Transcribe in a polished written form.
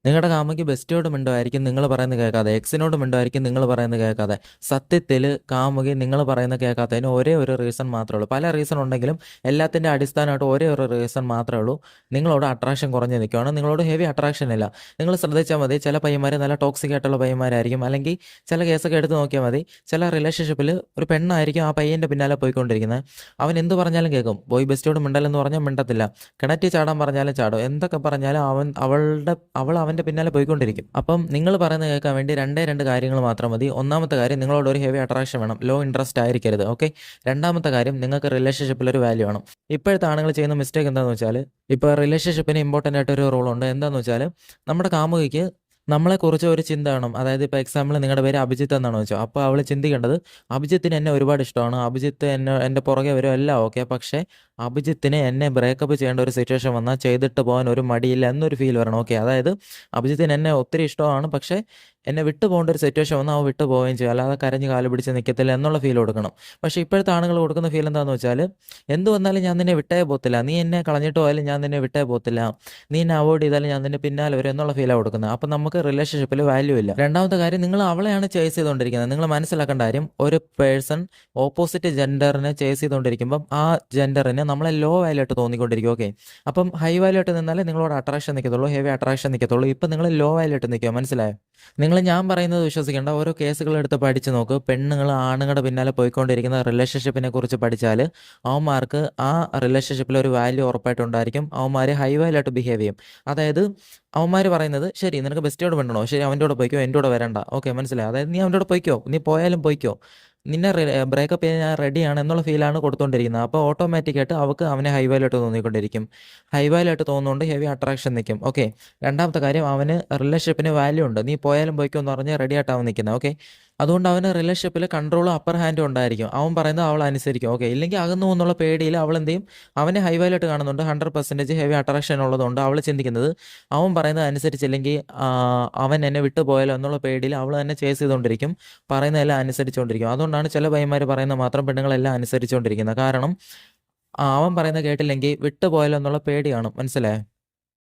നിങ്ങളുടെ കാമുകി ബെസ്റ്റിയോട് മിണ്ടുമായിരിക്കും നിങ്ങൾ പറയുന്നത് കേൾക്കാതെ, എക്സിനോട് മിണ്ടുമായിരിക്കും നിങ്ങൾ പറയുന്നത് കേൾക്കാതെ. സത്യത്തിൽ കാമുകി നിങ്ങൾ പറയുന്നത് കേൾക്കാത്തതിന് ഒരേ ഒരു റീസൺ മാത്രമേ ഉള്ളൂ. പല റീസൺ ഉണ്ടെങ്കിലും എല്ലാത്തിൻ്റെ അടിസ്ഥാനമായിട്ട് ഒരേ ഒരു റീസൺ മാത്രമേ ഉള്ളൂ. നിങ്ങളോട് അട്രാക്ഷൻ കുറഞ്ഞ് നിൽക്കുകയാണ്, നിങ്ങളോട് ഹെവി അട്രാക്ഷൻ ഇല്ല. നിങ്ങൾ ശ്രദ്ധിച്ചാൽ മതി, ചില പയ്യന്മാർ നല്ല ടോക്സിക് ആയിട്ടുള്ള പയ്യന്മാരായിരിക്കും. അല്ലെങ്കിൽ ചില കേസൊക്കെ എടുത്ത് നോക്കിയാൽ മതി, ചില റിലേഷൻഷിപ്പിൽ ഒരു പെണ്ണായിരിക്കും ആ പയ്യൻ്റെ പിന്നാലെ പോയിക്കൊണ്ടിരിക്കുന്നത്. അവൻ എന്ത് പറഞ്ഞാലും കേൾക്കും. ബോയ് ബെസ്റ്റിയോട് മിണ്ടലെന്ന് പറഞ്ഞാൽ മിണ്ടത്തില്ല, കിണറ്റി ചാടാൻ പറഞ്ഞാലും ചാടും, എന്തൊക്കെ പറഞ്ഞാലും അവൾ അവൻ്റെ പിന്നാലെ പോയിക്കൊണ്ടിരിക്കും. അപ്പം നിങ്ങൾ പറയുന്നത് കേൾക്കാൻ വേണ്ടി രണ്ട് കാര്യങ്ങൾ മാത്രം മതി. ഒന്നാമത്തെ കാര്യം, നിങ്ങളോട് ഒരു ഹെവി അട്രാക്ഷൻ വേണം, ലോ ഇൻട്രസ്റ്റ് ആയിരിക്കരുത്. ഓക്കെ. രണ്ടാമത്തെ കാര്യം, നിങ്ങൾക്ക് റിലേഷൻഷിപ്പിൽ ഒരു വാല്യൂ വേണം. ഇപ്പോഴത്തെ ആണുങ്ങൾ ചെയ്യുന്ന മിസ്റ്റേക്ക് എന്താണെന്ന് വെച്ചാൽ, ഇപ്പോൾ റിലേഷൻഷിപ്പിന് ഇമ്പോർട്ടൻ്റ് ആയിട്ടൊരു റോളുണ്ട്. എന്താണെന്ന് വെച്ചാൽ, നമ്മുടെ കാമുകിക്ക് നമ്മളെക്കുറിച്ച് ഒരു ചിന്ത വേണം. അതായത് ഇപ്പോൾ എക്സാമ്പിൾ നിങ്ങളുടെ പേര് അഭിജിത്ത് എന്നാണ് വെച്ചോ, അപ്പോൾ അവൾ ചിന്തിക്കേണ്ടത് അഭിജിത്തിന് എന്നെ ഒരുപാട് ഇഷ്ടമാണ്, അഭിജിത്ത് എൻ്റെ പുറകെ വരും, എല്ലാം ഓക്കെ. പക്ഷേ അഭിജിത്തിന് എന്നെ ബ്രേക്കപ്പ് ചെയ്യേണ്ട ഒരു സിറ്റുവേഷൻ വന്നാൽ ചെയ്തിട്ട് പോകാൻ ഒരു മടിയില്ല എന്നൊരു ഫീൽ വരണം. ഓക്കെ. അതായത് അഭിജിത്തിന് എന്നെ ഒത്തിരി ഇഷ്ടമാണ്, പക്ഷേ എന്നെ വിട്ടു പോകേണ്ട ഒരു സിറ്റുവേഷൻ വന്നാൽ അവ വിട്ടു പോവുകയും ചെയ്യും, അല്ലാതെ കരഞ്ഞ് കാല് പിടിച്ച് നിൽക്കത്തില്ല എന്നുള്ള ഫീൽ കൊടുക്കണം. പക്ഷേ ഇപ്പോഴത്തെ ആണുങ്ങൾ കൊടുക്കുന്ന ഫീൽ എന്താണെന്ന് വെച്ചാൽ, എന്ത് വന്നാലും ഞാൻ നിന്നെ വിട്ടേ പോകത്തില്ല, നീ എന്നെ കളഞ്ഞിട്ട് പോയാലും ഞാൻ നിന്നെ വിട്ടേ പോകത്തില്ല, നീ എന്നെ അവോയ്ഡ് ചെയ്താലും ഞാൻ നിന്നെ പിന്നാലെ വരും എന്നുള്ള ഫീലാണ് കൊടുക്കുന്നത്. അപ്പം നമുക്ക് റിലേഷൻഷിപ്പിൽ വാല്യൂ ഇല്ല. രണ്ടാമത്തെ കാര്യം, നിങ്ങൾ അവളെയാണ് ചേസ് ചെയ്തുകൊണ്ടിരിക്കുന്നത്. നിങ്ങൾ മനസ്സിലാക്കേണ്ട കാര്യം, ഒരു പേഴ്സൺ ഓപ്പോസിറ്റ് ജെൻഡറിനെ ചേസ് ചെയ്തുകൊണ്ടിരിക്കുമ്പം ആ ജെൻഡറിന് നമ്മളെ ലോ വാല്യൂ ആയിട്ട് തോന്നിക്കൊണ്ടിരിക്കും. ഓക്കെ. അപ്പം ഹൈ വാല്യൂ ആയിട്ട് നിന്നാലേ നിങ്ങളോട് അട്രാക്ഷൻ നിൽക്കത്തുള്ളൂ, ഹെവി അട്രാക്ഷൻ നിൽക്കത്തുള്ളൂ. ഇപ്പം നിങ്ങൾ ലോ വാല്യൂ ആയിട്ട് നിൽക്കുക. മനസ്സിലായോ? നിങ്ങൾ ഞാൻ പറയുന്നത് വിശ്വസിക്കേണ്ട, ഓരോ കേസുകൾ എടുത്ത് പഠിച്ച് നോക്ക്. പെണ്ണുങ്ങൾ ആണുങ്ങളുടെ പിന്നാലെ പോയിക്കൊണ്ടിരിക്കുന്ന റിലേഷൻഷിപ്പിനെ കുറിച്ച് പഠിച്ചാൽ അവന്മാർക്ക് ആ റിലേഷൻഷിപ്പിൽ ഒരു വാല്യൂ ഉറപ്പായിട്ടുണ്ടായിരിക്കും. അവന്മാർ ഹൈ വാല്യൂ ആയിട്ട് ബിഹേവ് ചെയ്യും. അതായത് അവന്മാർ പറയുന്നത്, ശരി നിനക്ക് ബെസ്റ്റിയോട് വേണ്ടണോ, ശരി അവൻ്റെ കൂടെ പോയിക്കോ, എൻ്റെ കൂടെ വരണ്ട. ഓക്കെ, മനസ്സിലായി? അതായത് നീ അവൻ്റെ കൂടെ പോയിക്കോ, നീ പോയാലും പോയിക്കോ, നിന്നെ ബ്രേക്കപ്പ് ചെയ്യാൻ ഞാൻ റെഡിയാണ് എന്നുള്ള ഫീലാണ് കൊടുത്തുകൊണ്ടിരിക്കുന്നത്. അപ്പോൾ ഓട്ടോമാറ്റിക്കായിട്ട് അവൾക്ക് അവനെ ഹൈ വാല്യൂ ആയിട്ട് തോന്നിക്കൊണ്ടിരിക്കും. ഹൈ വാല്യൂ ആയിട്ട് തോന്നുന്നുകൊണ്ട് ഹെവി അട്രാക്ഷൻ നിൽക്കും. ഓക്കെ. രണ്ടാമത്തെ കാര്യം, അവന് റിലേഷൻഷിപ്പിന് വാല്യൂ ഉണ്ട്, നീ പോയാലും പോയിക്കോ എന്ന് പറഞ്ഞ് റെഡി ആയിട്ട് അവൻ നിൽക്കുന്നത്. ഓക്കെ. അതുകൊണ്ട് അവന് റിലേഷൻഷിപ്പിൽ കൺട്രോളും അപ്പർ ഹാൻഡും ഉണ്ടായിരിക്കും. അവൻ പറയുന്നത് അവൾ അനുസരിക്കും. ഓക്കെ. ഇല്ലെങ്കിൽ അകന്നു എന്നുള്ള പേടിയിൽ അവൾ എന്ത് ചെയ്യും, അവനെ ഹൈ വാല്യൂ ആയിട്ട് കാണുന്നുണ്ട്, 100% ഹെവി അട്രാക്ഷൻ ഉള്ളതുകൊണ്ട് അവൾ ചിന്തിക്കുന്നത് അവൻ പറയുന്നത് അനുസരിച്ചില്ലെങ്കിൽ അവൻ എന്നെ വിട്ടു പോയാലോ എന്നുള്ള പേടിയിൽ അവൾ തന്നെ ചേസ് ചെയ്തുകൊണ്ടിരിക്കും, പറയുന്നതെല്ലാം അനുസരിച്ചുകൊണ്ടിരിക്കും. അതുകൊണ്ടാണ് ചില പയ്യന്മാർ പറയുന്നത് മാത്രം പെണ്ണുങ്ങളെല്ലാം അനുസരിച്ചുകൊണ്ടിരിക്കുന്നത്. കാരണം അവൻ പറയുന്നത് കേട്ടില്ലെങ്കിൽ വിട്ടു പോയാലോ എന്നുള്ള പേടി കാണും. മനസ്സിലായോ?